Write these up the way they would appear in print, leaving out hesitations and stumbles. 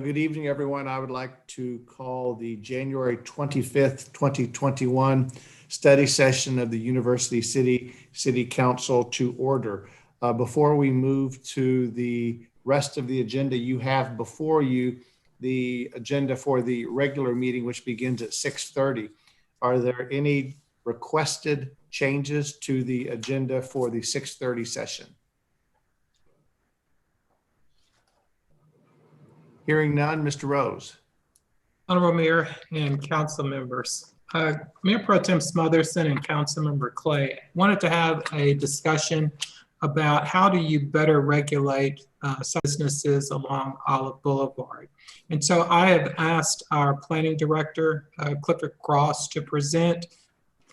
Good evening, everyone. I would like to call the January 25th, 2021 study session of the University City Council to order. Before we move to the rest of the agenda, you have before you the agenda for the regular meeting, which begins at 6:30. Are there any requested changes to the agenda for the 6:30 session? Hearing none, Mr. Rose. Honorable Mayor and council members, Mayor Pro Tem Smotherson and Councilmember Clay wanted to have a discussion about how do you better regulate businesses along Olive Boulevard. And so I have asked our planning director, Clifford Cross, to present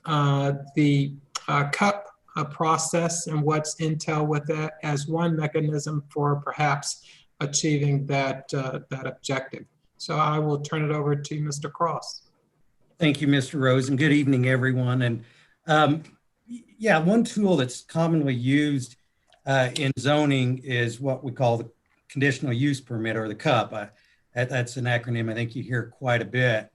the CUP process and what's intel with that as one mechanism for perhaps achieving that objective. So I will turn it over to Mr. Cross. Thank you, Mr. Rose, and good evening, everyone. And yeah, one tool that's commonly used in zoning is what we call the Conditional Use Permit, or the CUP. That's an acronym I think you hear quite a bit.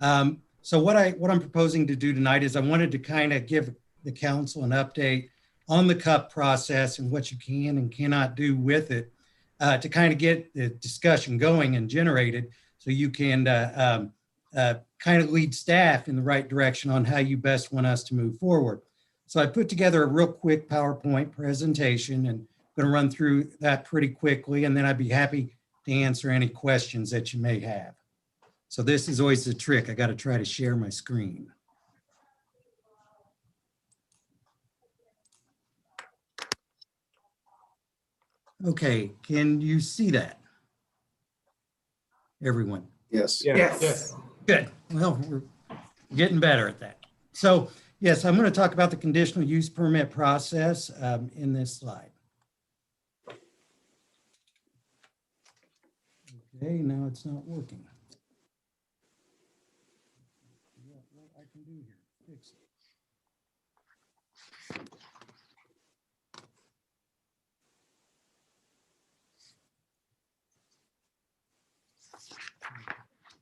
So what I'm proposing to do tonight is I wanted to kind of give the council an update on the CUP process and what you can and cannot do with it, to kind of get the discussion going and generated so you can kind of lead staff in the right direction on how you best want us to move forward. So I put together a real quick PowerPoint presentation and I'm going to run through that pretty quickly, and then I'd be happy to answer any questions that you may have. So this is always the trick. I got to try to share my screen. Okay, can you see that? Everyone? Yes. Yes. Good. Well, we're getting better at that. So yes, I'm going to talk about the conditional use permit process in this slide. Okay, now it's not working. What I can do here, fix it.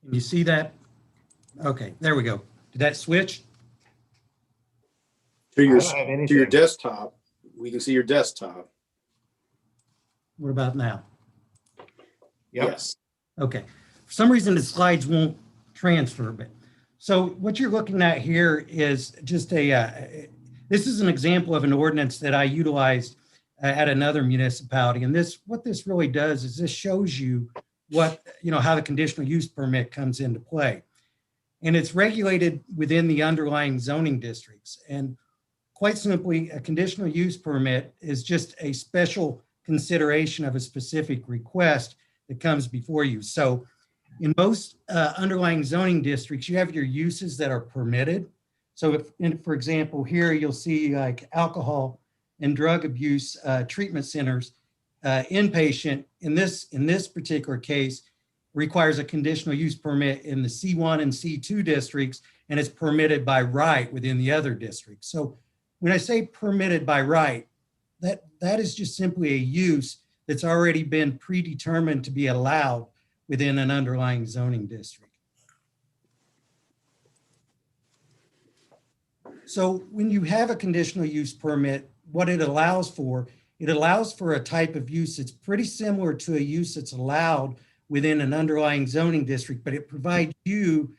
Can you see that? Okay, there we go. Did that switch? To your desktop. We can see your desktop. What about now? Yep. Yes. Okay. For some reason, the slides won't transfer, but so what you're looking at here is just this is an example of an ordinance that I utilized at another municipality. And what this really does is this shows you how the conditional use permit comes into play. And it's regulated within the underlying zoning districts. And quite simply, a conditional use permit is just a special consideration of a specific request that comes before you. So in most underlying zoning districts, you have your uses that are permitted. So for example, here you'll see like alcohol and drug abuse treatment centers, inpatient in this particular case requires a conditional use permit in the C1 and C2 districts, and it's permitted by right within the other districts. So when I say permitted by right, that is just simply a use that's already been predetermined to be allowed within an underlying zoning district. So when you have a conditional use permit, what it allows for a type of use that's pretty similar to a use that's allowed within an underlying zoning district, but it provides you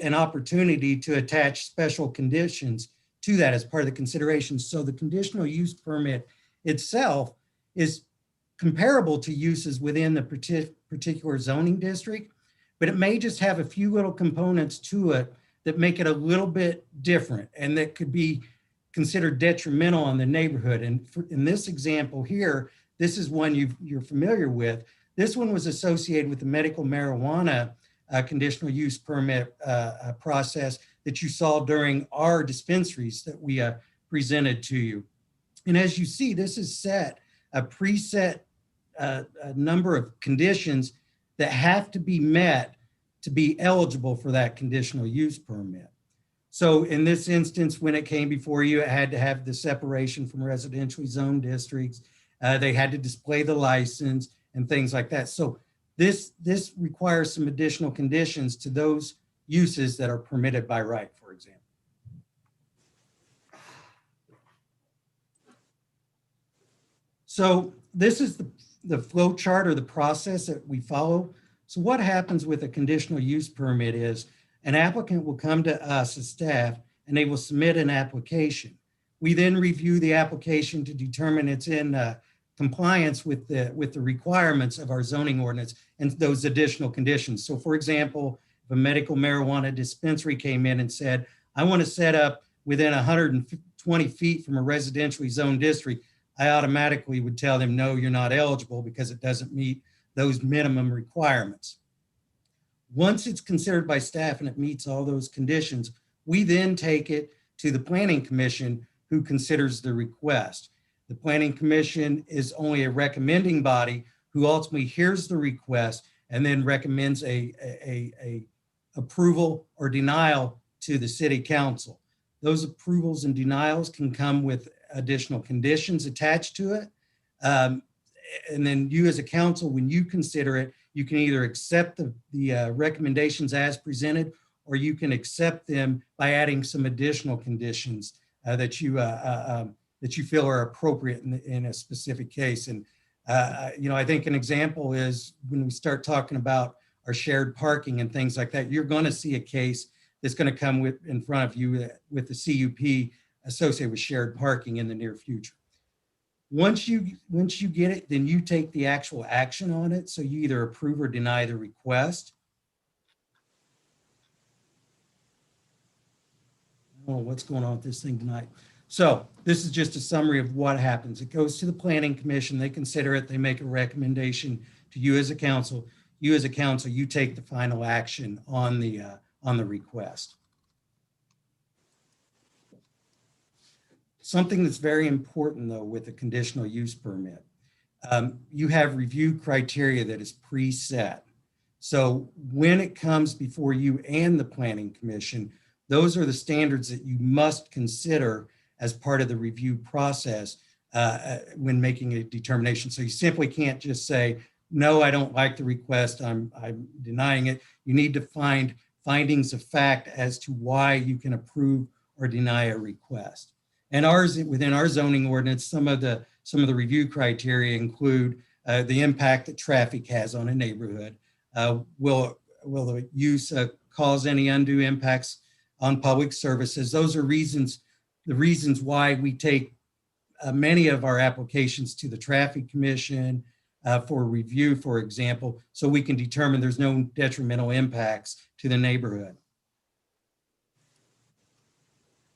an opportunity to attach special conditions to that as part of the consideration. So the conditional use permit itself is comparable to uses within the particular zoning district, but it may just have a few little components to it that make it a little bit different and that could be considered detrimental on the neighborhood. And in this example here, this is one you're familiar with. This one was associated with the medical marijuana conditional use permit process that you saw during our dispensaries that we presented to you. And as you see, this is set a preset number of conditions that have to be met to be eligible for that conditional use permit. So in this instance, when it came before you, it had to have the separation from residentially zoned districts. They had to display the license and things like that. So This requires some additional conditions to those uses that are permitted by right, for example. So this is the flow chart or the process that we follow. So what happens with a conditional use permit is an applicant will come to us as staff and they will submit an application. We then review the application to determine it's in compliance with the requirements of our zoning ordinance and those additional conditions. So for example, if a medical marijuana dispensary came in and said, I want to set up within 120 feet from a residentially zoned district, I automatically would tell them, no, you're not eligible because it doesn't meet those minimum requirements. Once it's considered by staff and it meets all those conditions, we then take it to the Planning Commission, who considers the request. The Planning Commission is only a recommending body who ultimately hears the request and then recommends a approval or denial to the City Council. Those approvals and denials can come with additional conditions attached to it. And then you as a council, when you consider it, you can either accept the recommendations as presented, or you can accept them by adding some additional conditions that you feel are appropriate in a specific case. And I think an example is when we start talking about our shared parking and things like that, you're going to see a case that's going to come in front of you with the CUP associated with shared parking in the near future. Once you get it, then you take the actual action on it. So you either approve or deny the request. Oh, what's going on with this thing tonight? So this is just a summary of what happens. It goes to the Planning Commission. They consider it. They make a recommendation to you as a council. You as a council, you take the final action on the request. Something that's very important, though, with a conditional use permit, you have review criteria that is preset. So when it comes before you and the Planning Commission, those are the standards that you must consider as part of the review process when making a determination. So you simply can't just say, no, I don't like the request, I'm denying it. You need to find findings of fact as to why you can approve or deny a request. And within our zoning ordinance, some of the review criteria include the impact that traffic has on a neighborhood. Will the use cause any undue impacts on public services? Those are the reasons why we take many of our applications to the Traffic Commission for review, for example, so we can determine there's no detrimental impacts to the neighborhood.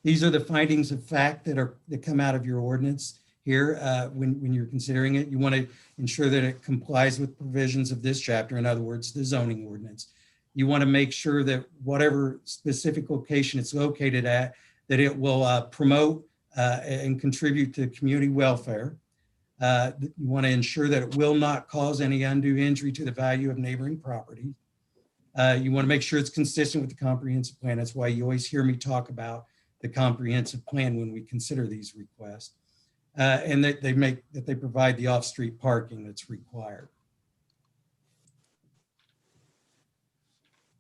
These are the findings of fact that come out of your ordinance here when you're considering it. You want to ensure that it complies with provisions of this chapter, in other words, the zoning ordinance. You want to make sure that whatever specific location it's located at, that it will promote and contribute to community welfare. You want to ensure that it will not cause any undue injury to the value of neighboring property. You want to make sure it's consistent with the comprehensive plan. That's why you always hear me talk about the comprehensive plan when we consider these requests, and that they provide the off-street parking that's required.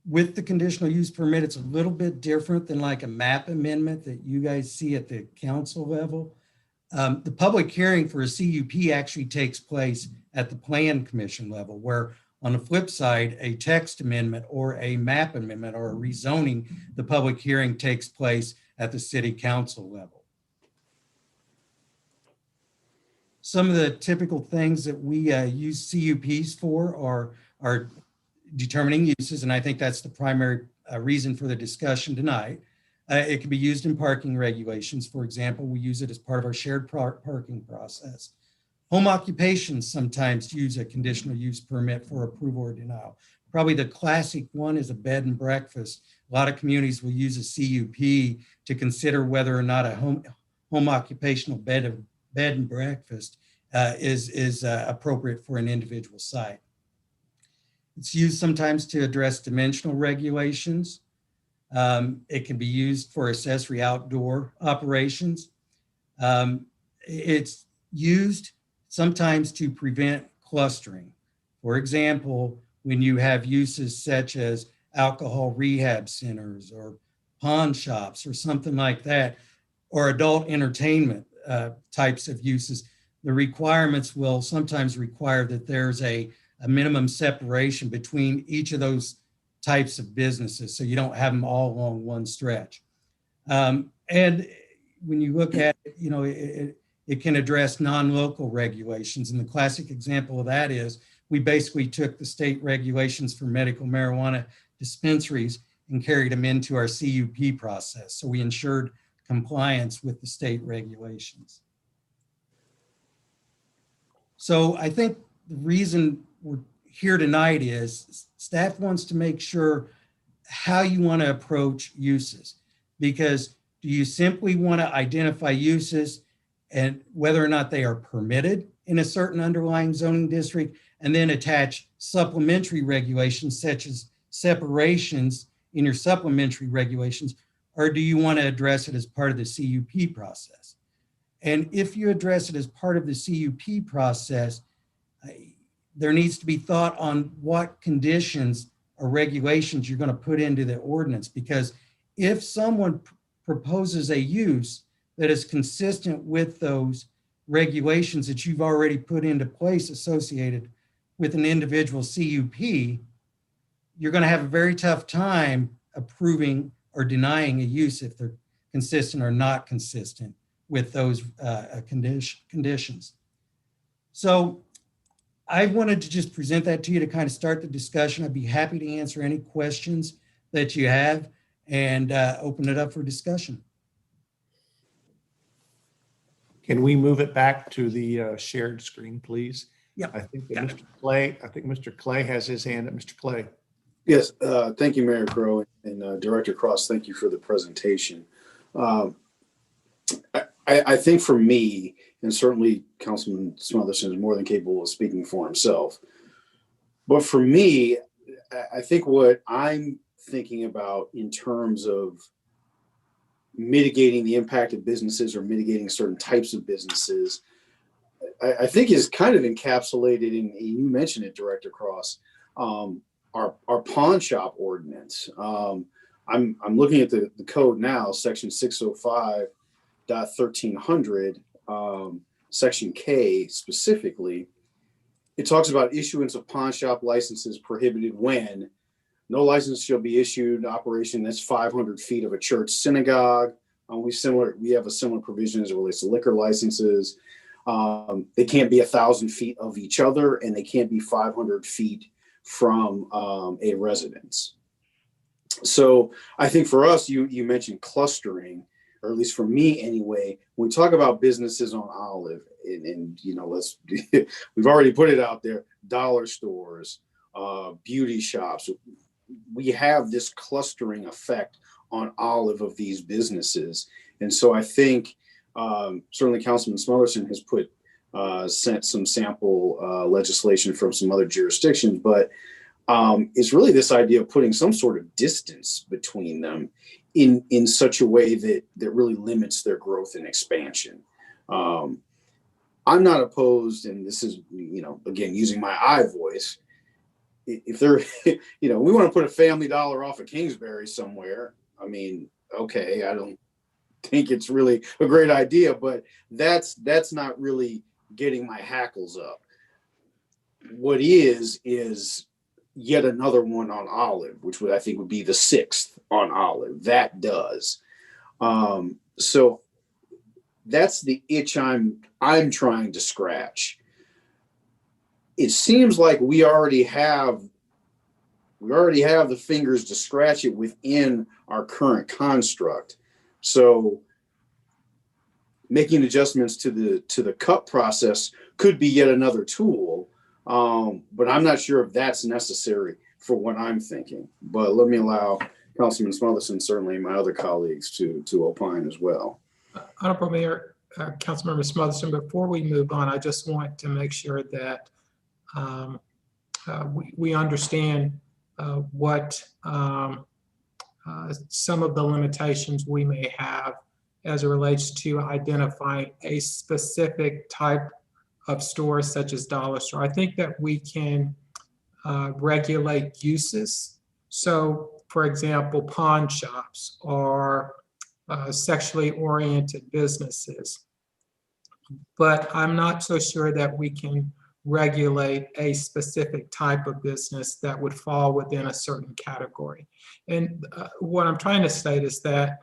With the conditional use permit, it's a little bit different than like a map amendment that you guys see at the council level. The public hearing for a CUP actually takes place at the Plan Commission level, where on the flip side, a text amendment or a map amendment or a rezoning, the public hearing takes place at the City Council level. Some of the typical things that we use CUPs for are determining uses, and I think that's the primary reason for the discussion tonight. It can be used in parking regulations. For example, we use it as part of our shared parking process. Home occupations sometimes use a conditional use permit for approval or denial. Probably the classic one is a bed and breakfast. A lot of communities will use a CUP to consider whether or not a home occupational bed and breakfast is appropriate for an individual site. It's used sometimes to address dimensional regulations. It can be used for accessory outdoor operations. It's used sometimes to prevent clustering. For example, when you have uses such as alcohol rehab centers or pawn shops or something like that, or adult entertainment types of uses, the requirements will sometimes require that there's a minimum separation between each of those types of businesses, so you don't have them all along one stretch. And when you look at it, you know, it can address non-local regulations. And the classic example of that is we basically took the state regulations for medical marijuana dispensaries and carried them into our CUP process. So we ensured compliance with the state regulations. So I think the reason we're here tonight is staff wants to make sure how you want to approach uses, because do you simply want to identify uses and whether or not they are permitted in a certain underlying zoning district, and then attach supplementary regulations such as separations in your supplementary regulations, or do you want to address it as part of the CUP process? And if you address it as part of the CUP process, there needs to be thought on what conditions or regulations you're going to put into the ordinance, because if someone proposes a use that is consistent with those regulations that you've already put into place associated with an individual CUP, you're going to have a very tough time approving or denying a use if they're consistent or not consistent with those conditions. So I wanted to just present that to you to kind of start the discussion. I'd be happy to answer any questions that you have and open it up for discussion. Can we move it back to the shared screen, please? Yep. I think that Mr. Clay has his hand up. Mr. Clay. Yes, thank you, Mayor Crowe, and Director Cross, thank you for the presentation. I think for me, and certainly Councilman Smotherson is more than capable of speaking for himself, but for me, I think what I'm thinking about in terms of mitigating the impact of businesses or mitigating certain types of businesses, I think is kind of encapsulated in, you mentioned it, Director Cross, our pawn shop ordinance. I'm looking at the code now, section 605.1300, section K specifically. It talks about issuance of pawn shop licenses prohibited when no license shall be issued operation that's 500 feet of a church synagogue. We have a similar provision as it relates to liquor licenses. They can't be 1,000 feet of each other, and they can't be 500 feet from a residence. So I think for us, you mentioned clustering, or at least for me anyway, when we talk about businesses on Olive, and you know, we've already put it out there, dollar stores, beauty shops, we have this clustering effect on Olive of these businesses. And so I think certainly Councilman Smotherson has sent some sample legislation from some other jurisdictions, but it's really this idea of putting some sort of distance between them in such a way that really limits their growth and expansion. I'm not opposed, and this is, you know, again, using my I voice, if they're, you know, we want to put a Family Dollar off of Kingsbury somewhere, I mean, okay, I don't think it's really a great idea, but that's not really getting my hackles up. What is yet another one on Olive, which I think would be the 6th on Olive. That does. So that's the itch I'm trying to scratch. It seems like we already have the fingers to scratch it within our current construct. So making adjustments to the CUP process could be yet another tool, but I'm not sure if that's necessary for what I'm thinking. But let me allow Councilman Smotherson, certainly my other colleagues, to opine as well. Honorable Mayor, Councilmember Smotherson, before we move on, I just want to make sure that we understand what some of the limitations we may have as it relates to identifying a specific type of store such as dollar store. I think that we can regulate uses. So, for example, pawn shops or sexually oriented businesses. But I'm not so sure that we can regulate a specific type of business that would fall within a certain category. And what I'm trying to state is that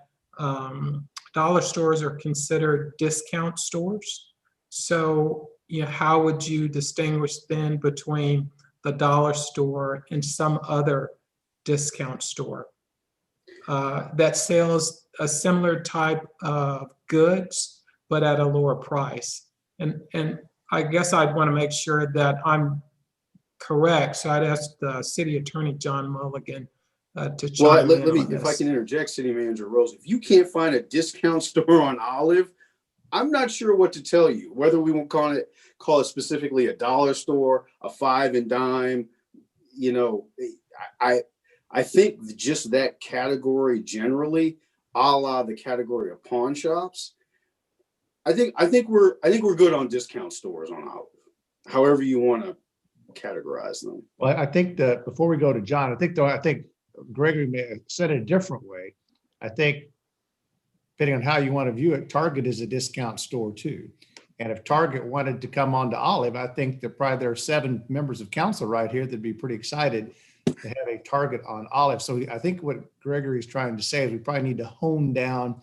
dollar stores are considered discount stores. So, how would you distinguish then between the dollar store and some other discount store that sells a similar type of goods, but at a lower price? And I guess I'd want to make sure that I'm correct. So I'd ask the city attorney, John Mulligan, to Well, chime let in me, on if I this. can interject, City Manager Rose, if you can't find a discount store on Olive, I'm not sure what to tell you, whether we won't call it specifically a dollar store, a five and dime. I think just that category generally, a la the category of pawn shops, I think we're good on discount stores on Olive, however you want to categorize them. Well, I think that before we go to John, I think Gregory may have said it a different way. I think depending on how you want to view it, Target is a discount store too. And if Target wanted to come on to Olive, I think that probably there are 7 members of council right here that'd be pretty excited to have a Target on Olive. So I think what Gregory is trying to say is we probably need to hone down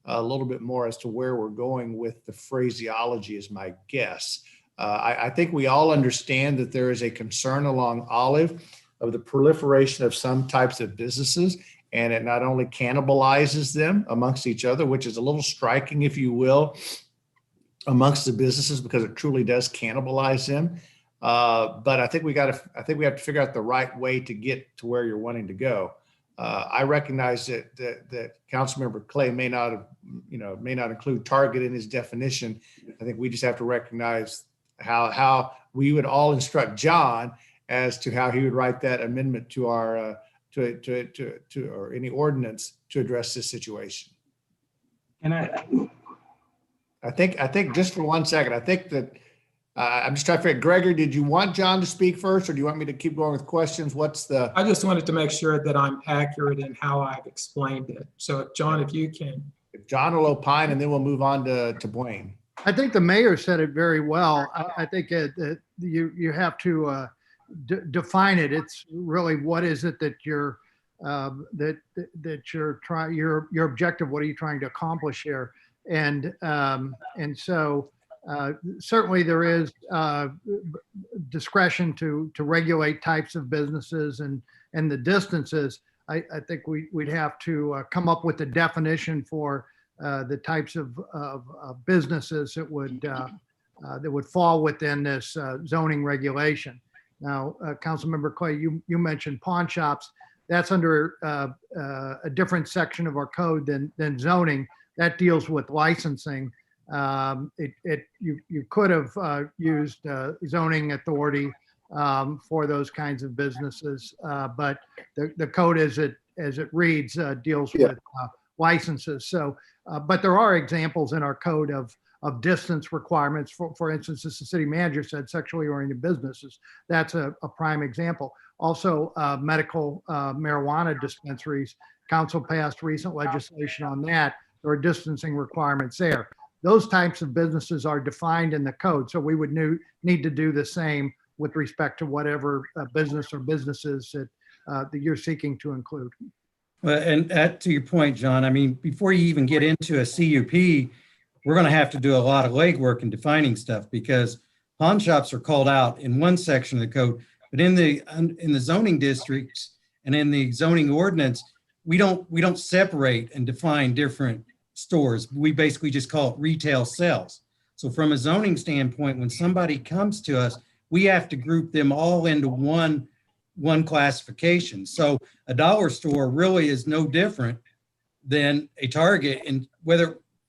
a little bit more as to where we're going with the phraseology is my guess. I think we all understand that there is a concern along Olive of the proliferation of some types of businesses, and it not only cannibalizes them amongst each other, which is a little striking, if you will, amongst the businesses, because it truly does cannibalize them. But I think we have to figure out the right way to get to where you're wanting to go. I recognize that Councilmember Clay may not include Target in his definition. I think we just have to recognize how we would all instruct John as to how he would write that amendment to our or any ordinance to address this situation. And I think just for 1 second, I think that I'm just trying to figure, Gregory, did you want John to speak first, or do you want me to keep going with questions? I just wanted to make sure that I'm accurate in how I've explained it. So John, if you can. If John will opine, and then we'll move on to Blaine. I think the mayor said it very well. I think you have to define it. It's really, what is it that you're trying, your objective? What are you trying to accomplish here? And so certainly there is discretion to regulate types of businesses and the distances. I think we'd have to come up with a definition for the types of businesses that would fall within this zoning regulation. Now, Councilmember Clay, you mentioned pawn shops. That's under a different section of our code than zoning. That deals with licensing. You could have used zoning authority for those kinds of businesses, but the code as it reads deals with licenses. So, but there are examples in our code of distance requirements. For instance, as the city manager said, sexually oriented businesses. That's a prime example. Also, medical marijuana dispensaries. Council passed recent legislation on that. There are distancing requirements there. Those types of businesses are defined in the code. So we would need to do the same with respect to whatever business or businesses that you're seeking to include. Well, and to your point, John, I mean, before you even get into a CUP, we're going to have to do a lot of legwork in defining stuff, because pawn shops are called out in one section of the code, but in the zoning districts and in the zoning ordinance, we don't separate and define different stores. We basically just call it retail sales. So from a zoning standpoint, when somebody comes to us, we have to group them all into one classification. So a dollar store really is no different than a Target, and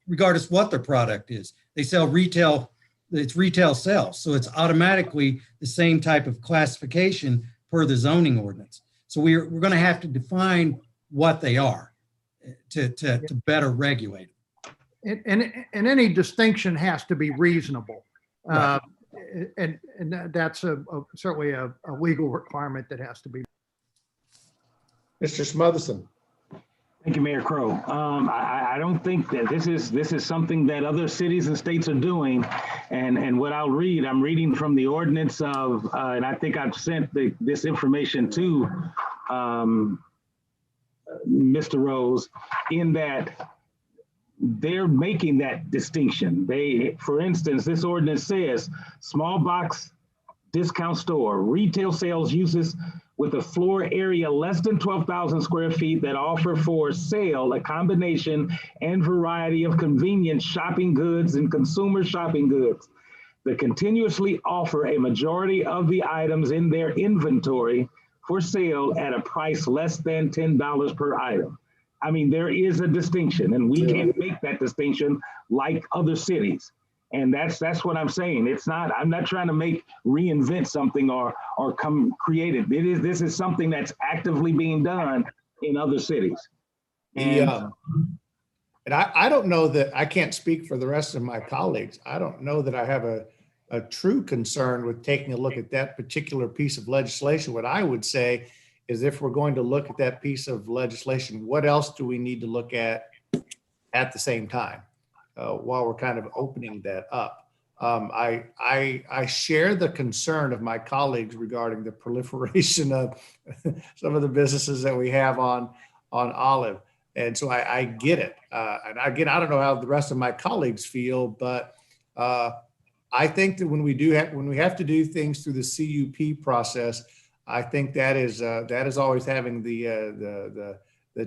regardless what their product is. They sell retail, it's retail sales. So it's automatically the same type of classification per the zoning ordinance. So we're going to have to define what they are to better regulate them. And any distinction has to be reasonable. Right. that's certainly a legal requirement that has to be. Mr. Smotherson. Thank you, Mayor Crow. I don't think that this is something that other cities and states are doing. And what I'll read, I'm reading from the ordinance of, and I think I've sent this information to Mr. Rose, in that they're making that distinction. For instance, this ordinance says small box discount store, retail sales uses with a floor area less than 12,000 square feet that offer for sale a combination and variety of convenience shopping goods and consumer shopping goods that continuously offer a majority of the items in their inventory for sale at a price less than $10 per item. I mean, there is a distinction, and we can't make that distinction like other cities. And that's what I'm saying. I'm not trying to reinvent something or create it. This is something that's actively being done in other cities. And I don't know that, I can't speak for the rest of my colleagues. I don't know that I have a true concern with taking a look at that particular piece of legislation. What I would say is, if we're going to look at that piece of legislation, what else do we need to look at the same time? While we're kind of opening that up. I share the concern of my colleagues regarding the proliferation of some of the businesses that we have on Olive. And so I get it. And again, I don't know how the rest of my colleagues feel, but I think that when we have to do things through the CUP process, I think that is always having the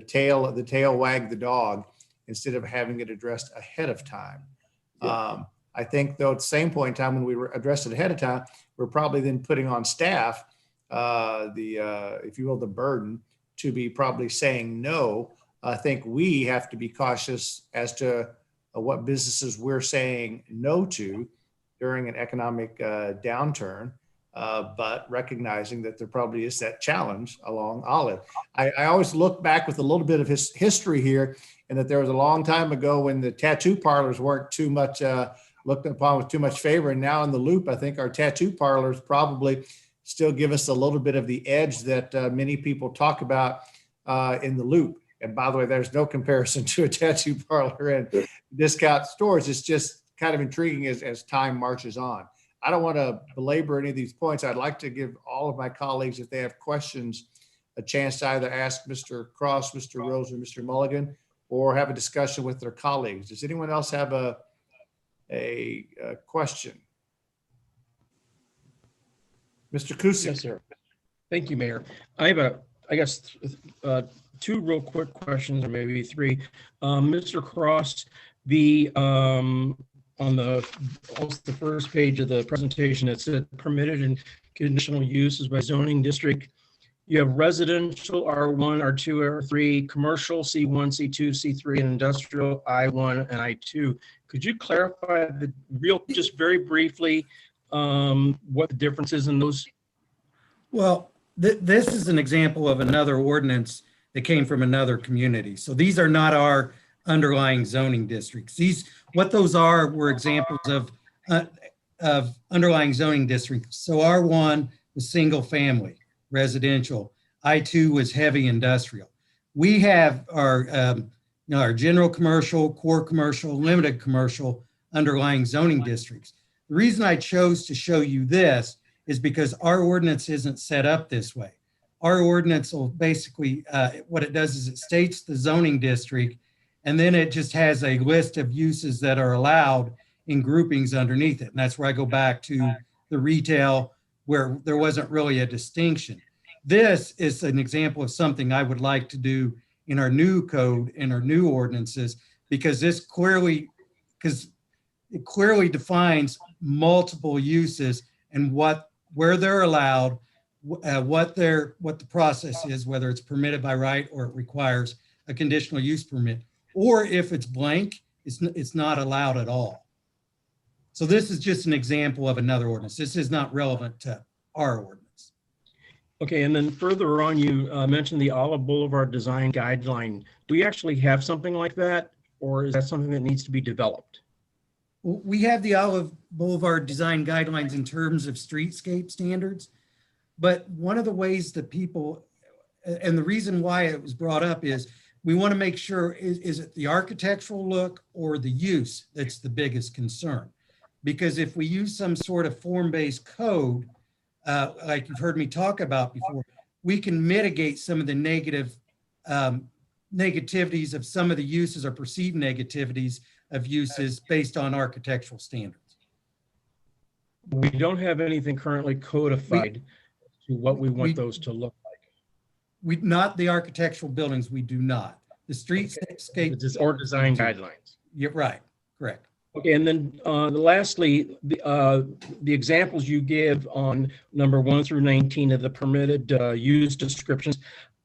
tail wag the dog, instead of having it addressed ahead of time. I think, though, at the same point in time, when we address it ahead of time, we're probably then putting on staff if you will, the burden to be probably saying no. I think we have to be cautious as to what businesses we're saying no to during an economic downturn, but recognizing that there probably is that challenge along Olive. I always look back with a little bit of history here, and that there was a long time ago when the tattoo parlors weren't too much looked upon with too much favor. And now in the Loop, I think our tattoo parlors probably still give us a little bit of the edge that many people talk about in the Loop. And by the way, there's no comparison to a tattoo parlor and discount stores. It's just kind of intriguing as time marches on. I don't want to belabor any of these points. I'd like to give all of my colleagues, if they have questions, a chance to either ask Mr. Cross, Mr. Rose, or Mr. Mulligan, or have a discussion with their colleagues. Does anyone else have a question? Mr. Kusick. Yes, sir. Thank you, Mayor. I have I guess, two real quick questions, or maybe three. Mr. Cross, on almost the first page of the presentation, it said permitted and conditional uses by zoning district. You have residential R1, R2, R3, commercial C1, C2, C3, and industrial I1 and I2. Could you clarify just very briefly, what the difference is in those? Well, this is an example of another ordinance that came from another community. So these are not our underlying zoning districts. What those were examples of underlying zoning districts. So R1 was single family residential. I2 was heavy industrial. We have our general commercial, core commercial, limited commercial underlying zoning districts. The reason I chose to show you this is because our ordinance isn't set up this way. Our ordinance will basically, what it does is it states the zoning district, and then it just has a list of uses that are allowed in groupings underneath it. And that's where I go back to the retail, where there wasn't really a distinction. This is an example of something I would like to do in our new code, in our new ordinances, because it clearly defines multiple uses and where they're allowed, what the process is, whether it's permitted by right or it requires a conditional use permit, or if it's blank, it's not allowed at all. So this is just an example of another ordinance. This is not relevant to our ordinance. Okay, and then further on, you mentioned the Olive Boulevard design guideline. Do we actually have something like that, or is that something that needs to be developed? We have the Olive Boulevard design guidelines in terms of streetscape standards, but one of the ways that people, and the reason why it was brought up is we want to make sure, is it the architectural look or the use that's the biggest concern? Because if we use some sort of form-based code, like you've heard me talk about before, we can mitigate some of the negativities of some of the uses or perceived negativities of uses based on architectural standards. We don't have anything currently codified to what we want we- those to look like. Not the architectural buildings, we do not. The streetscape. Or design guidelines. You're right, correct. Okay, and then lastly, the examples you give on number 1 through 19 of the permitted use descriptions,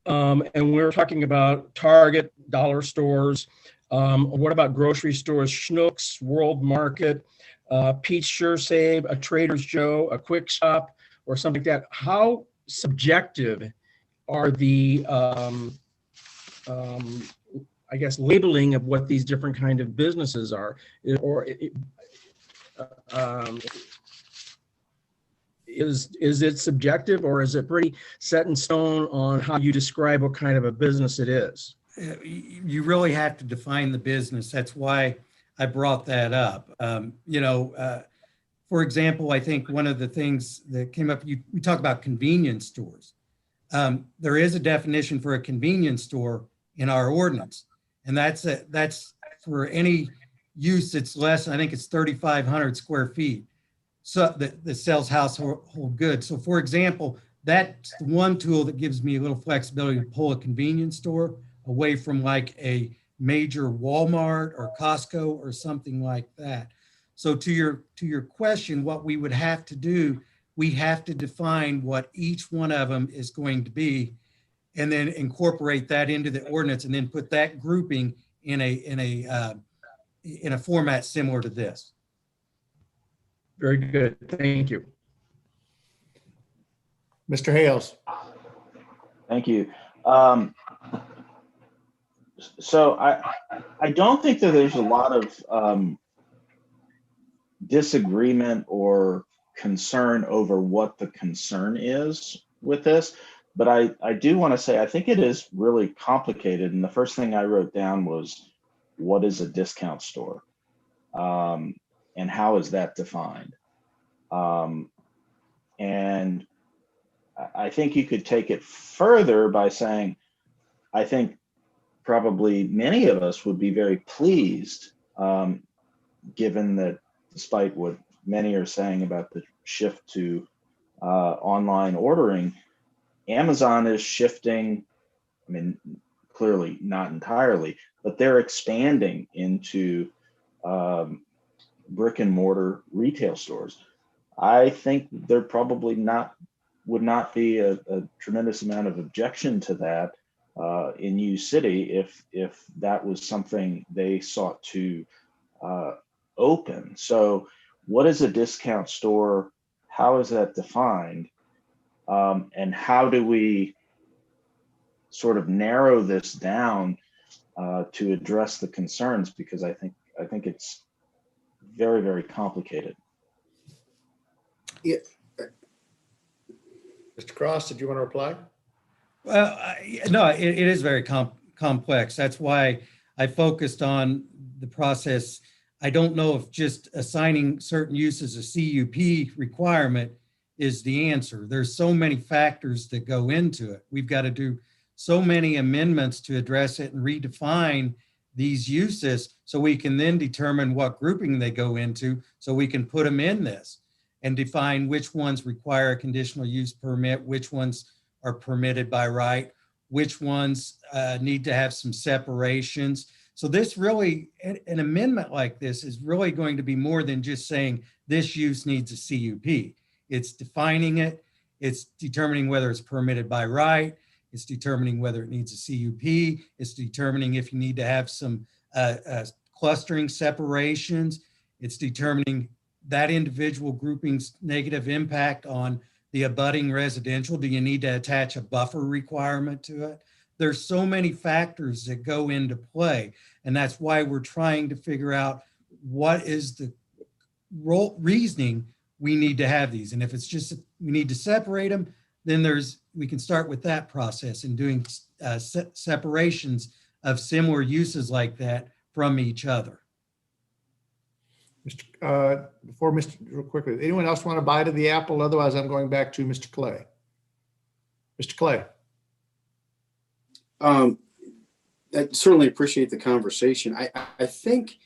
and we're talking about Target, dollar stores. What about grocery stores? Schnucks, World Market, Pete's Sure Save, a Trader's Joe, a Quick Stop, or something like that. How subjective are the I guess labeling of what these different kind of businesses are, or is it subjective, or is it pretty set in stone on how you describe what kind of a business it is? You really have to define the business. That's why I brought that up. For example, I think one of the things that came up, we talk about convenience stores. There is a definition for a convenience store in our ordinance. And that's for any use that's less, I think it's 3,500 square feet. So that sells household goods. So for example, that's the one tool that gives me a little flexibility to pull a convenience store away from like a major Walmart or Costco or something like that. So to your question, what we would have to do, we have to define what each one of them is going to be, and then incorporate that into the ordinance, and then put that grouping in a format similar to this. Very good. Thank you. Mr. Hales. Thank you. So I don't think that there's a lot of disagreement or concern over what the concern is with this. But I do want to say, I think it is really complicated. And the first thing I wrote down was, what is a discount store? And how is that defined? And I think you could take it further by saying, I think probably many of us would be very pleased, given that despite what many are saying about the shift to online ordering, Amazon is shifting, I mean, clearly not entirely, but they're expanding into brick and mortar retail stores. I think there probably would not be a tremendous amount of objection to that in U City if that was something they sought to open. So what is a discount store? How is that defined? And how do we sort of narrow this down to address the concerns? Because I think it's very, very complicated. Yeah. Mr. Cross, did you want to reply? Well, no, it is very complex. That's why I focused on the process. I don't know if just assigning certain uses a CUP requirement is the answer. There's so many factors that go into it. We've got to do so many amendments to address it and redefine these uses so we can then determine what grouping they go into, so we can put them in this and define which ones require a conditional use permit, which ones are permitted by right, which ones need to have some separations. So this really, an amendment like this is really going to be more than just saying this use needs a CUP. It's defining it, it's determining whether it's permitted by right, it's determining whether it needs a CUP, it's determining if you need to have some clustering separations, it's determining that individual grouping's negative impact on the abutting residential. Do you need to attach a buffer requirement to it? There's so many factors that go into play, and that's why we're trying to figure out what is the reasoning, we need to have these. And if it's just, we need to separate them, then we can start with that process and doing separations of similar uses like that from each other. Before Mr. Real quickly, anyone else want to bite of the apple? Otherwise, I'm going back to Mr. Clay. Mr. Clay. I certainly appreciate the conversation. I think,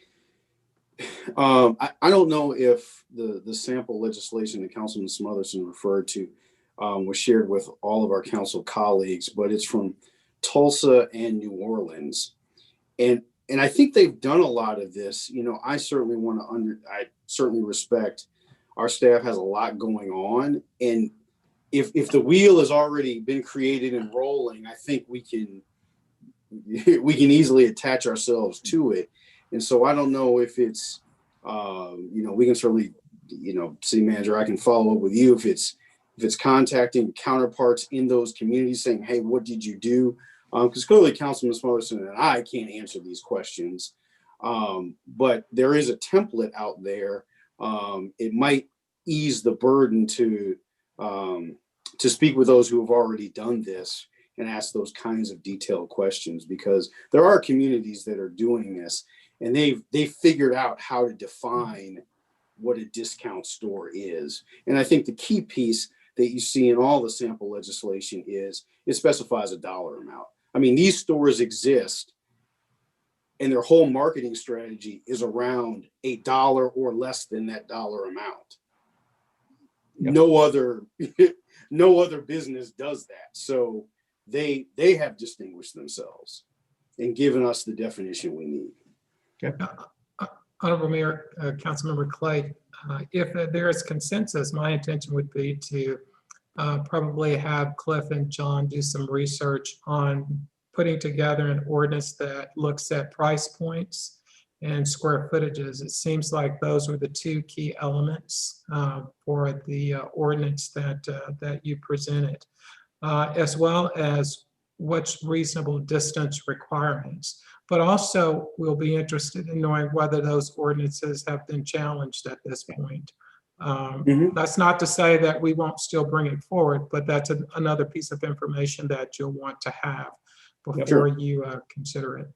I don't know if the sample legislation that Councilman Smotherson referred to was shared with all of our council colleagues, but it's from Tulsa and New Orleans. And I think they've done a lot of this. You know, I certainly I certainly respect our staff has a lot going on. And if the wheel has already been created and rolling, I think we can easily attach ourselves to it. And so I don't know if it's, you know, we can certainly, you know, city manager, I can follow up with you if it's contacting counterparts in those communities saying, hey, what did you do? Because clearly Councilman Smotherson and I can't answer these questions. But there is a template out there. It might ease the burden to speak with those who have already done this and ask those kinds of detailed questions, because there are communities that are doing this and they've figured out how to define what a discount store is. And I think the key piece that you see in all the sample legislation is it specifies a dollar amount. I mean, these stores exist and their whole marketing strategy is around $1 or less than that dollar amount. Yep. No other business does that. So they have distinguished themselves and given us the definition we need. Okay. Honorable Mayor, Councilmember Clay, if there is consensus, my intention would be to probably have Cliff and John do some research on putting together an ordinance that looks at price points and square footages. It seems like those were the two key elements for the ordinance that you presented, as well as what's reasonable distance requirements. But also we'll be interested in knowing whether those ordinances have been challenged at this point. That's not to say that we won't still bring it forward, but that's another piece of information that you'll want to have before you consider it.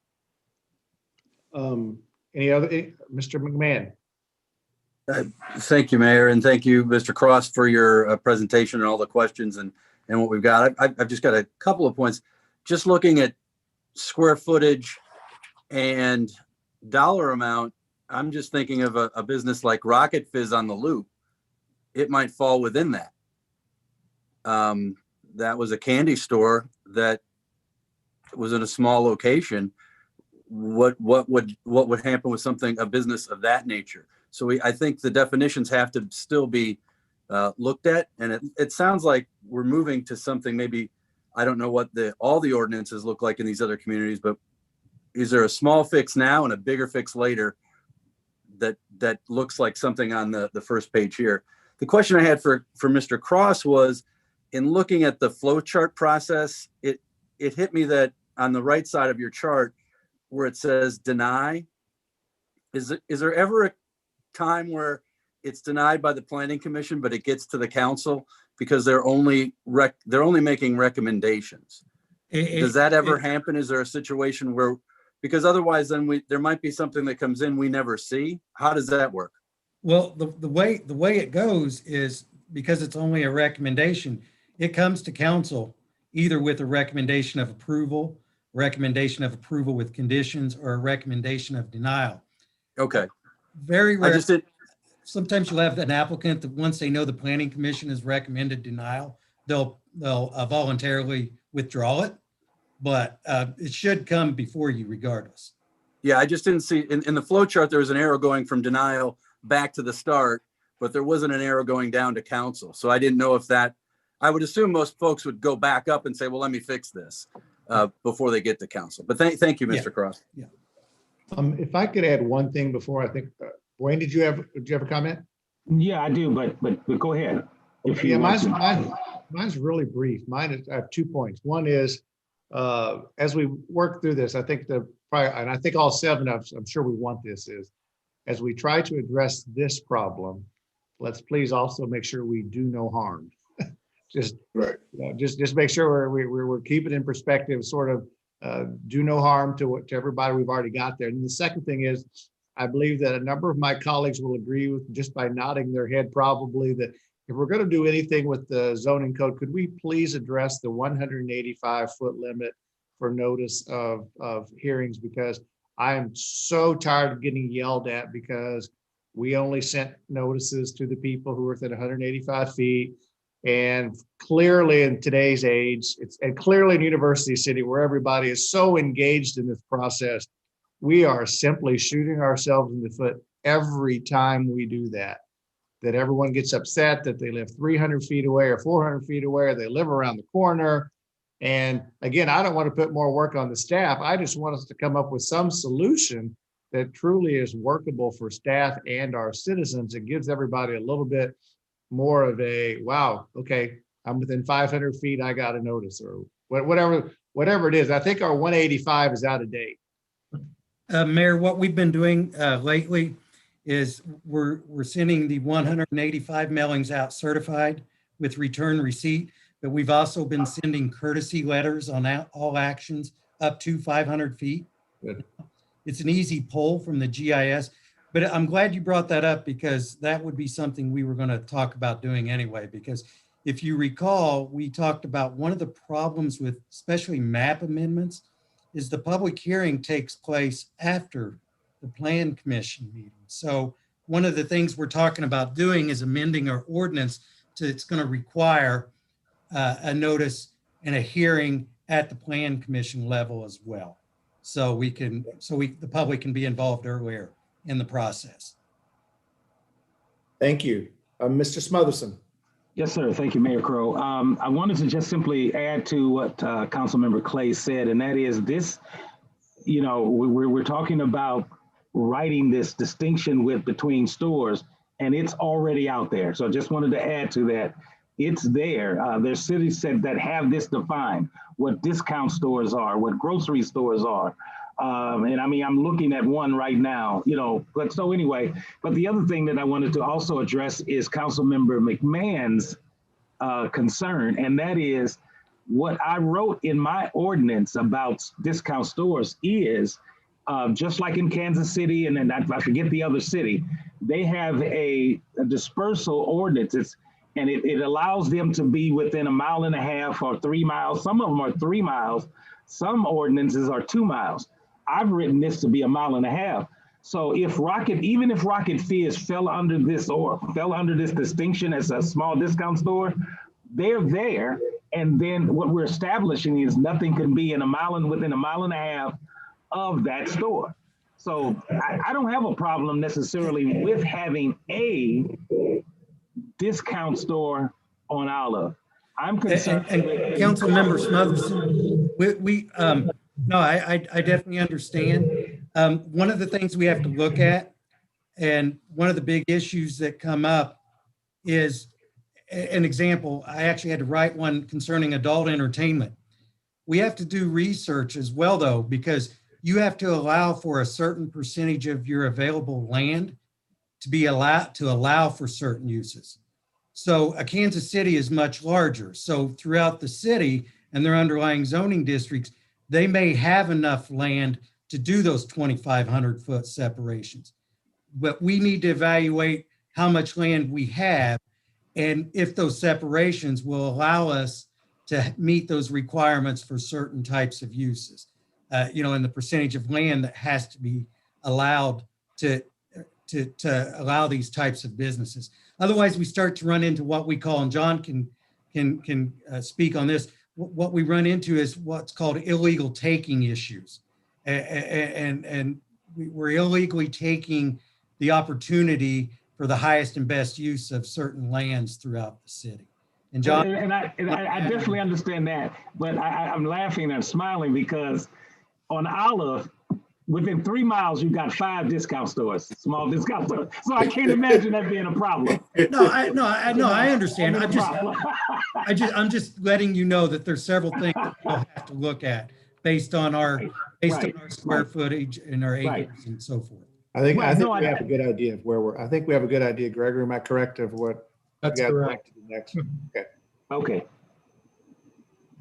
Any other, Mr. McMahon? Thank you, Mayor, and thank you, Mr. Cross, for your presentation and all the questions and what we've got. I've just got a couple of points. Just looking at square footage and dollar amount, I'm just thinking of a business like Rocket Fizz on the Loop. It might fall within that. That was a candy store that was in a small location. What would happen with a business of that nature? So I think the definitions have to still be looked at, and it sounds like we're moving to something. Maybe I don't know what all the ordinances look like in these other communities, but is there a small fix now and a bigger fix later that looks like something on the first page here? The question I had for Mr. Cross was, in looking at the flowchart process, it hit me that on the right side of your chart where it says deny, is there ever a time where it's denied by the planning commission, but it gets to the council because they're only making recommendations? Does that ever happen? Is there a situation where, because otherwise then there might be something that comes in we never see? How does that work? Well, the way it goes is, because it's only a recommendation, it comes to council either with a recommendation of approval with conditions, or a recommendation of denial. Okay. Very rare. Sometimes you'll have an applicant that once they know the planning commission has recommended denial, they'll voluntarily withdraw it, but it should come before you regardless. Yeah, I just didn't see in the flow chart, there was an arrow going from denial back to the start, but there wasn't an arrow going down to council. So I didn't know if I would assume most folks would go back up and say, well, let me fix this before they get to council. But thank you, Mr. Cross. Yeah. If I could add one thing before, I think, Wayne, did you have a comment? Yeah, I do, but go ahead. Yeah, mine's really brief. I have 2 points. One is, as we work through this, I think and I think all 7 of us, I'm sure we want this, is as we try to address this problem, let's please also make sure we do no harm. Just, Right. just make sure we're keeping in perspective, sort of do no harm to everybody we've already got there. And the second thing is, I believe that a number of my colleagues will agree with, just by nodding their head probably, that if we're going to do anything with the zoning code, could we please address the 185-foot limit for notice of hearings? Because I am so tired of getting yelled at because we only sent notices to the people who are within 185 feet. And clearly in today's age, and clearly in University City, where everybody is so engaged in this process, we are simply shooting ourselves in the foot every time we do that. That everyone gets upset that they live 300 feet away or 400 feet away, or they live around the corner. And again, I don't want to put more work on the staff. I just want us to come up with some solution that truly is workable for staff and our citizens. It gives everybody a little bit more of a, wow, okay, I'm within 500 feet, I got a notice, or whatever it is. I think our 185 is out of date. Mayor, what we've been doing lately is we're sending the 185 mailings out certified with return receipt, but we've also been sending courtesy letters on all actions up to 500 feet. Good. It's an easy pull from the GIS, but I'm glad you brought that up, because that would be something we were going to talk about doing anyway. Because if you recall, we talked about one of the problems with especially map amendments is the public hearing takes place after the Plan Commission meeting. So one of the things we're talking about doing is amending our ordinance to, it's going to require a notice and a hearing at the Plan Commission level as well. So the public can be involved earlier in the process. Thank you. Mr. Smotherson. Yes, sir. Thank you, Mayor Crow. I wanted to just simply add to what Councilmember Clay said, and that is this, you know, we're talking about writing this distinction between stores, and it's already out there. So I just wanted to add to that. It's there. There's cities that have this defined, what discount stores are, what grocery stores are. And I mean, I'm looking at one right now, you know, but so anyway, but the other thing that I wanted to also address is Councilmember McMahon's concern, and that is what I wrote in my ordinance about discount stores is just like in Kansas City, and then I forget the other city, they have a dispersal ordinance. And it allows them to be within 1.5 miles or 3 miles. Some of them are 3 miles. Some ordinances are 2 miles. I've written this to be 1.5 miles. So even if Rocket Fizz fell under this distinction as a small discount store, they're there. And then what we're establishing is nothing can be within 1.5 miles of that store. So I don't have a problem necessarily with having a discount store on Olive. I'm concerned. And Council Member Smotherson, no, I definitely understand. One of the things we have to look at, and one of the big issues that come up is an example. I actually had to write one concerning adult entertainment. We have to do research as well, though, because you have to allow for a certain percentage of your available land to allow for certain uses. So Kansas City is much larger. So throughout the city and their underlying zoning districts, they may have enough land to do those 2,500 foot separations. But we need to evaluate how much land we have and if those separations will allow us to meet those requirements for certain types of uses. You know, and the percentage of land that has to be allowed to allow these types of businesses. Otherwise, we start to run into what we call, and John can speak on this, what we run into is what's called illegal taking issues. And we're illegally taking the opportunity for the highest and best use of certain lands throughout the city. And John? And I definitely understand that, but I'm laughing and I'm smiling because on Olive, within 3 miles, you've got 5 discount stores, small discount stores. So I can't imagine that being a problem. No, I understand. I'm just letting you know that there's several things that we'll have to look at based on our square footage and our acres and so forth. I think Well, no, we have a good idea of where we're, I think we have a good idea, Gregory, am I correct, of what That's you guys want correct. to do next? Okay.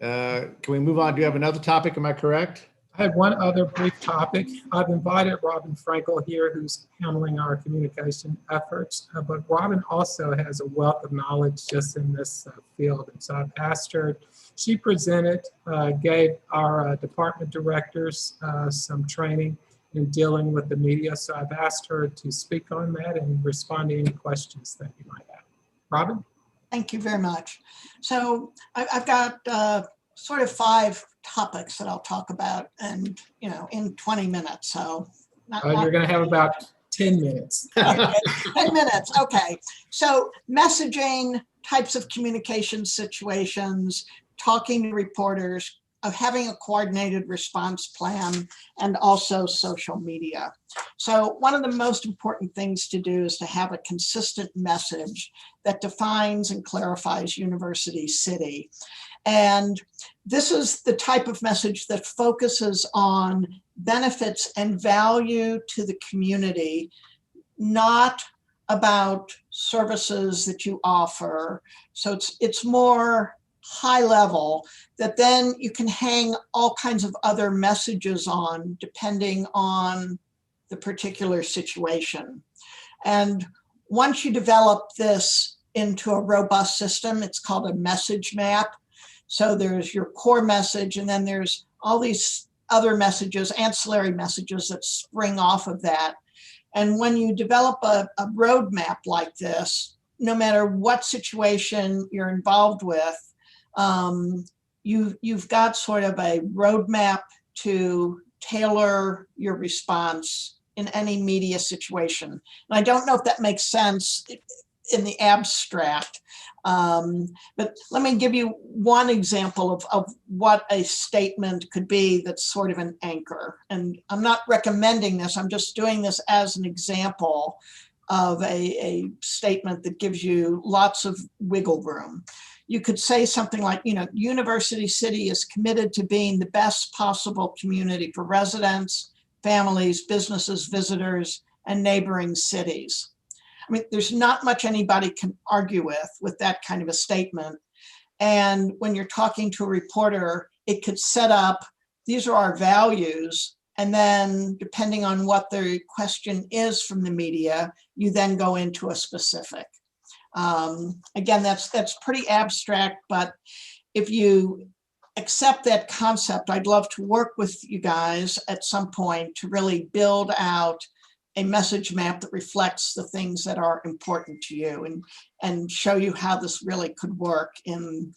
Can we move on? Do you have another topic? Am I correct? I had one other brief topic. I've invited Robin Frankel here, who's handling our communication efforts, but Robin also has a wealth of knowledge just in this field. And so I've asked her, she presented, gave our department directors some training in dealing with the media. So I've asked her to speak on that and respond to any questions that you might have. Robin? Thank you very much. So I've got sort of 5 topics that I'll talk about, and in 20 minutes. So You're going to have about 10 minutes. Okay, 10 minutes. Okay. So messaging, types of communication situations, talking to reporters, of having a coordinated response plan, and also social media. So one of the most important things to do is to have a consistent message that defines and clarifies University City. And this is the type of message that focuses on benefits and value to the community, not about services that you offer. So it's more high level that then you can hang all kinds of other messages on depending on the particular situation. And once you develop this into a robust system, it's called a message map. So there's your core message, and then there's all these other messages, ancillary messages that spring off of that. And when you develop a roadmap like this, no matter what situation you're involved with, you've got sort of a roadmap to tailor your response in any media situation. And I don't know if that makes sense in the abstract, but let me give you one example of what a statement could be that's sort of an anchor. And I'm not recommending this, I'm just doing this as an example of a statement that gives you lots of wiggle room. You could say something like, University City is committed to being the best possible community for residents, families, businesses, visitors, and neighboring cities. I mean, there's not much anybody can argue with that kind of a statement. And when you're talking to a reporter, it could set up, these are our values. And then depending on what the question is from the media, you then go into a specific. Again, that's pretty abstract, but if you accept that concept, I'd love to work with you guys at some point to really build out a message map that reflects the things that are important to you and show you how this really could work in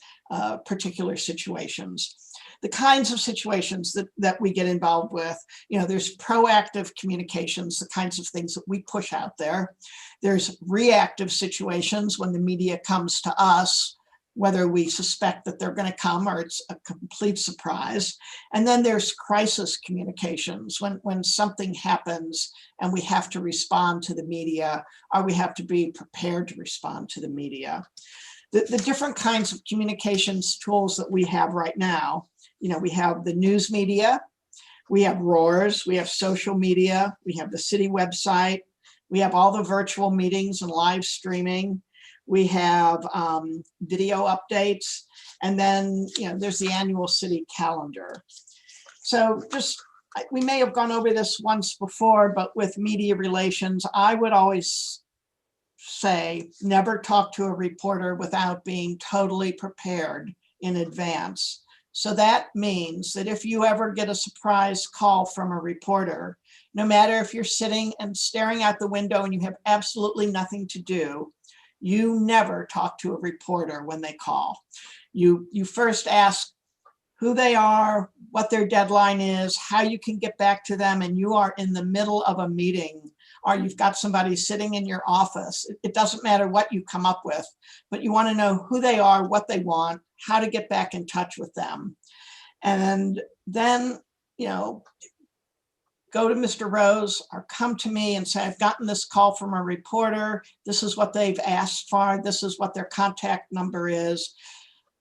particular situations. The kinds of situations that we get involved with, there's proactive communications, the kinds of things that we push out there. There's reactive situations when the media comes to us, whether we suspect that they're going to come or it's a complete surprise. And then there's crisis communications when something happens and we have to respond to the media, or we have to be prepared to respond to the media. The different kinds of communications tools that we have right now, we have the news media, we have ROARs, we have social media, we have the city website, we have all the virtual meetings and live streaming, we have video updates, and then there's the annual city calendar. So we may have gone over this once before, but with media relations, I would always say never talk to a reporter without being totally prepared in advance. So that means that if you ever get a surprise call from a reporter, no matter if you're sitting and staring out the window and you have absolutely nothing to do, you never talk to a reporter when they call. You first ask who they are, what their deadline is, how you can get back to them, and you are in the middle of a meeting, or you've got somebody sitting in your office. It doesn't matter what you come up with, but you want to know who they are, what they want, how to get back in touch with them. And then, go to Mr. Rose or come to me and say, I've gotten this call from a reporter. This is what they've asked for. This is what their contact number is.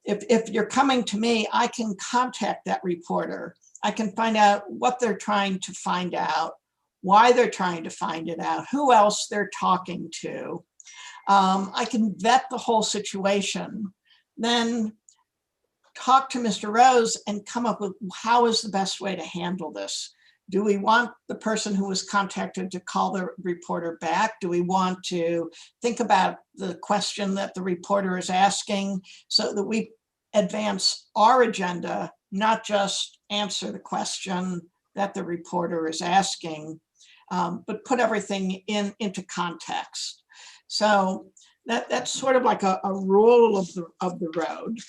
If you're coming to me, I can contact that reporter. I can find out what they're trying to find out, why they're trying to find it out, who else they're talking to. I can vet the whole situation, then talk to Mr. Rose and come up with how is the best way to handle this. Do we want the person who was contacted to call the reporter back? Do we want to think about the question that the reporter is asking so that we advance our agenda, not just answer the question that the reporter is asking, but put everything into context. So that's sort of like a rule of the road.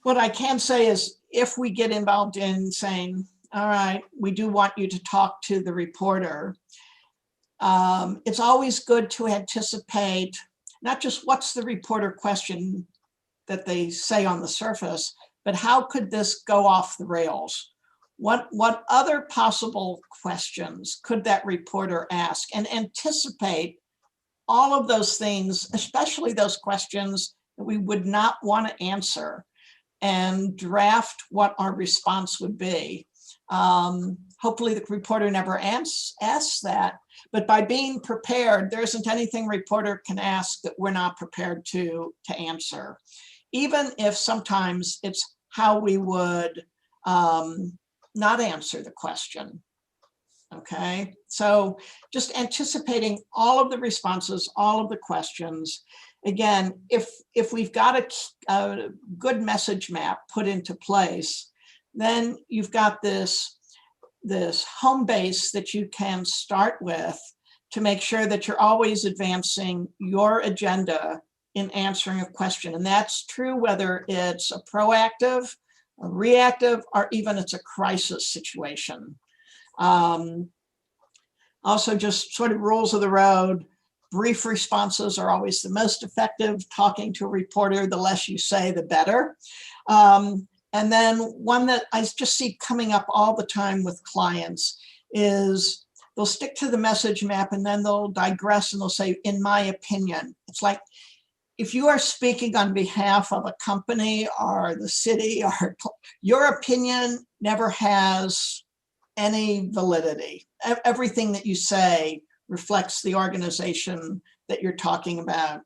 What I can say is if we get involved in saying, all right, we do want you to talk to the reporter, it's always good to anticipate not just what's the reporter question that they say on the surface, but how could this go off the rails? What other possible questions could that reporter ask, and anticipate all of those things, especially those questions that we would not want to answer, and draft what our response would be. Hopefully the reporter never asks that, but by being prepared, there isn't anything reporter can ask that we're not prepared to answer, even if sometimes it's how we would not answer the question. Okay, so just anticipating all of the responses, all of the questions. Again, if we've got a good message map put into place, then you've got this home base that you can start with to make sure that you're always advancing your agenda in answering a question. And that's true whether it's a proactive, a reactive, or even it's a crisis situation. Also, just sort of rules of the road. Brief responses are always the most effective. Talking to a reporter, the less you say, the better. And then one that I just see coming up all the time with clients is they'll stick to the message map and then they'll digress and they'll say, in my opinion. It's like, if you are speaking on behalf of a company or the city, or your opinion never has any validity. Everything that you say reflects the organization that you're talking about.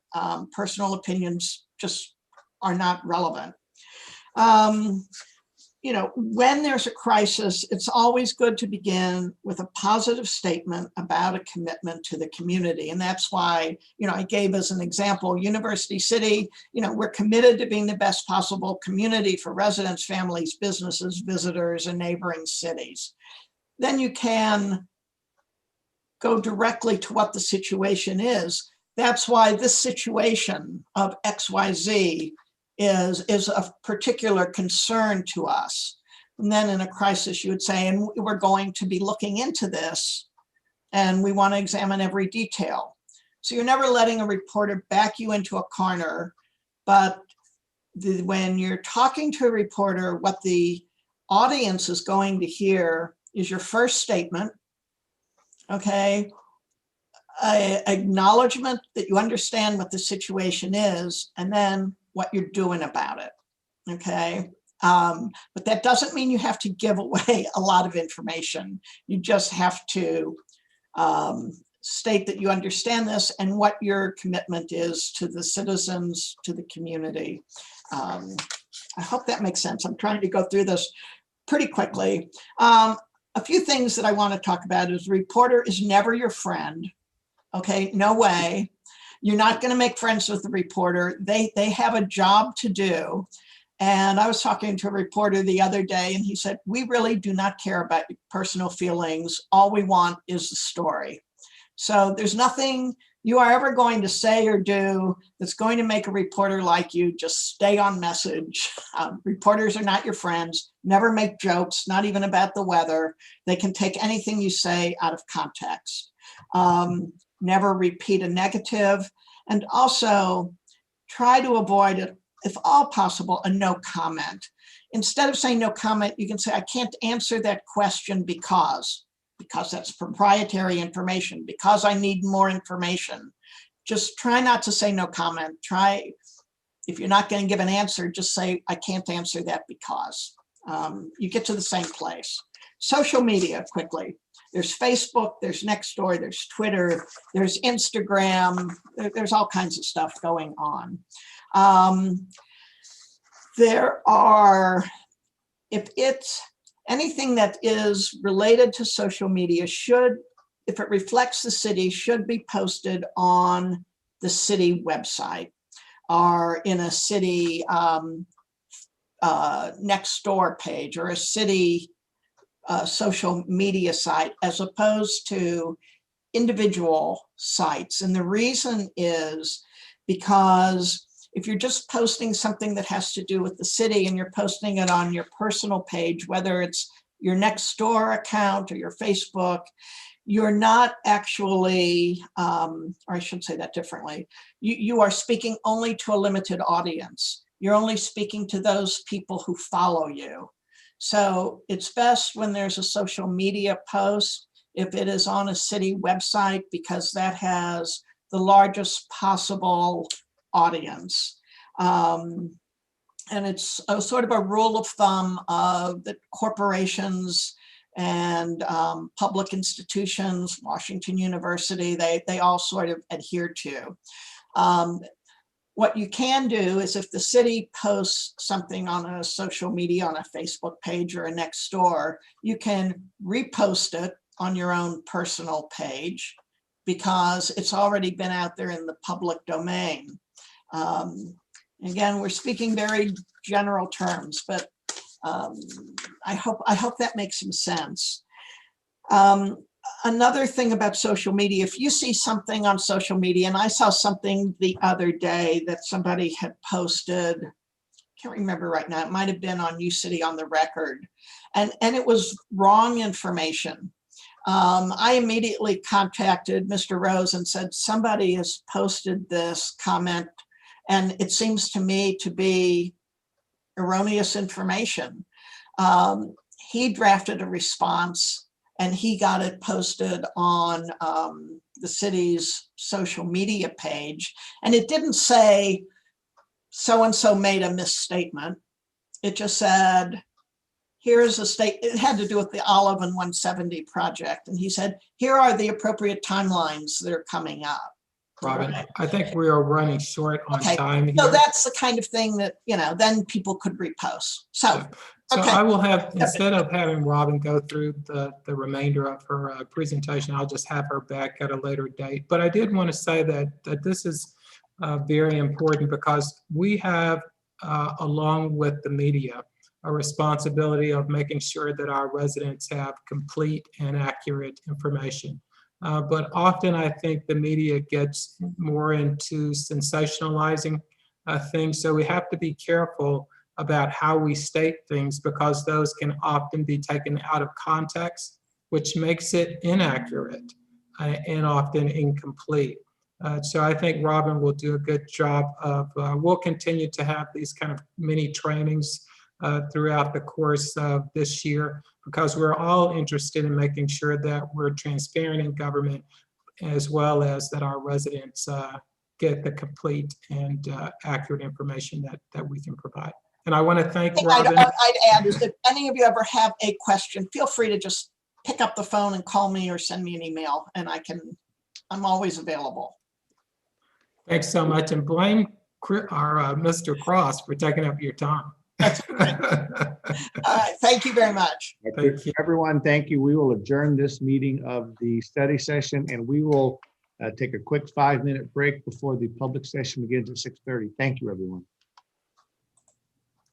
Personal opinions just are not relevant. You know, when there's a crisis, it's always good to begin with a positive statement about a commitment to the community. And that's why, you know, I gave as an example, University City, you know, we're committed to being the best possible community for residents, families, businesses, visitors, and neighboring cities. Then you can go directly to what the situation is. That's why this situation of XYZ is of particular concern to us. And then in a crisis, you would say, and we're going to be looking into this, and we want to examine every detail. So you're never letting a reporter back you into a corner, but when you're talking to a reporter, what the audience is going to hear is your first statement, okay? Acknowledgement that you understand what the situation is, and then what you're doing about it, okay? But that doesn't mean you have to give away a lot of information. You just have to state that you understand this and what your commitment is to the citizens, to the community. I hope that makes sense. I'm trying to go through this pretty quickly. A few things that I want to talk about is reporter is never your friend. Okay, no way. You're not going to make friends with the reporter. They have a job to do. And I was talking to a reporter the other day and he said, we really do not care about your personal feelings. All we want is the story. So there's nothing you are ever going to say or do that's going to make a reporter like you. Just stay on message. Reporters are not your friends. Never make jokes, not even about the weather. They can take anything you say out of context. Never repeat a negative. And also try to avoid it, if all possible, a no comment. Instead of saying no comment, you can say, I can't answer that question because that's proprietary information, because I need more information. Just try not to say no comment. Try, if you're not going to give an answer, just say, I can't answer that because. You get to the same place. social media quickly. There's Facebook, there's Nextdoor, there's Twitter, there's Instagram, there's all kinds of stuff going on. There are, if it's anything that is related to social media should, if it reflects the city, should be posted on the city website or in a city Nextdoor page or a city social media site, as opposed to individual sites. And the reason is because if you're just posting something that has to do with the city and you're posting it on your personal page, whether it's your Nextdoor account or your Facebook, you're not actually, or I should say that differently, you are speaking only to a limited audience. You're only speaking to those people who follow you. So it's best when there's a social media post, if it is on a city website, because that has the largest possible audience. And it's a sort of a rule of thumb that corporations and public institutions, Washington University, they all sort of adhere to. What you can do is if the city posts something on a social media, on a Facebook page or a Nextdoor, you can repost it on your own personal page because it's already been out there in the public domain. Again, we're speaking very general terms, but I hope that makes some sense. Another thing about social media, if you see something on social media, and I saw something the other day that somebody had posted, can't remember right now, it might have been on uCity on the Record, and it was wrong information. I immediately contacted Mr. Rose and said, somebody has posted this comment and it seems to me to be erroneous information. He drafted a response and he got it posted on the city's social media page. And it didn't say so-and-so made a misstatement. It just said, here's a it had to do with the Olive and 170 project. And he said, here are the appropriate timelines that are coming up. Robin, Right. I think we are running short on Okay, time here. so that's the kind of thing that, then people could repost. So, So okay. I will have, instead of having Robin go through the remainder of her presentation, I'll just have her back at a later date. But I did want to say that this is very important because we have, along with the media, a responsibility of making sure that our residents have complete and accurate information. But often I think the media gets more into sensationalizing things. So we have to be careful about how we state things because those can often be taken out of context, which makes it inaccurate and often incomplete. So I think Robin will do a good job of, we'll continue to have these kind of mini trainings throughout the course of this year, because we're all interested in making sure that we're transparent in government, as well as that our residents get the complete and accurate information that we can provide. And I want to thank Robin. I'd add is if any of you ever have a question, feel free to just pick up the phone and call me or send me an email, and I'm always available. Thanks so much, and blame our Mr. Cross for taking up your time. That's right. All right, thank you very much. Thank you. Everyone, thank you. We will adjourn this meeting of the study session and we will take a quick 5-minute break before the public session begins at 6:30. Thank you, everyone.